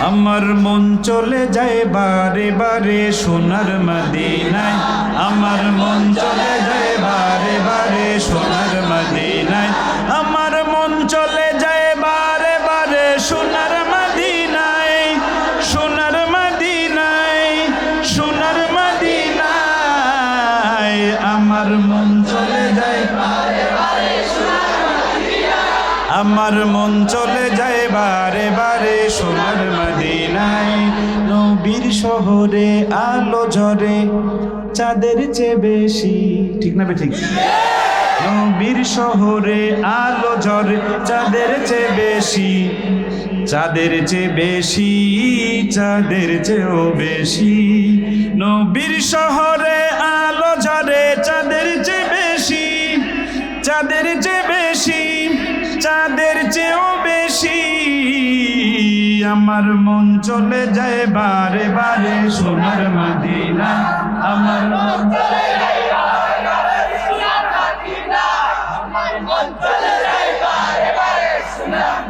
আমার মন চলে যায় বারে বারে সোনার মদিনায়, আমার মন চলে যায় বারে বারে সোনার মদিনায়, আমার মন চলে যায় বারে বারে সোনার মদিনায়, সোনার মদিনায়, সোনার মদিনায়, আমার মন চলে যায় বারে বারে সোনার মদিনায়, আমার মন চলে যায় বারে বারে সোনার মদিনায়। নবীর শহরে আলো ঝরে চাঁদের চেয়ে বেশি, ঠিক না ঠিক? নবীর শহরে আলো ঝরে চাঁদের চেয়ে বেশি, চাঁদের চেয়ে বেশি, চাঁদের চেয়েও বেশি। নবীর শহরে আলো ঝরে চাঁদের চেয়ে বেশি, চাঁদের চেয়ে বেশি, চাঁদের চেয়েও বেশি। আমার মন চলে যায় বারে বারে সোনার মদিনা, আমার মন চলে যায় বারে বারে সোনার মদিনা, আমার মন চলে যায় বারে বারে সোনার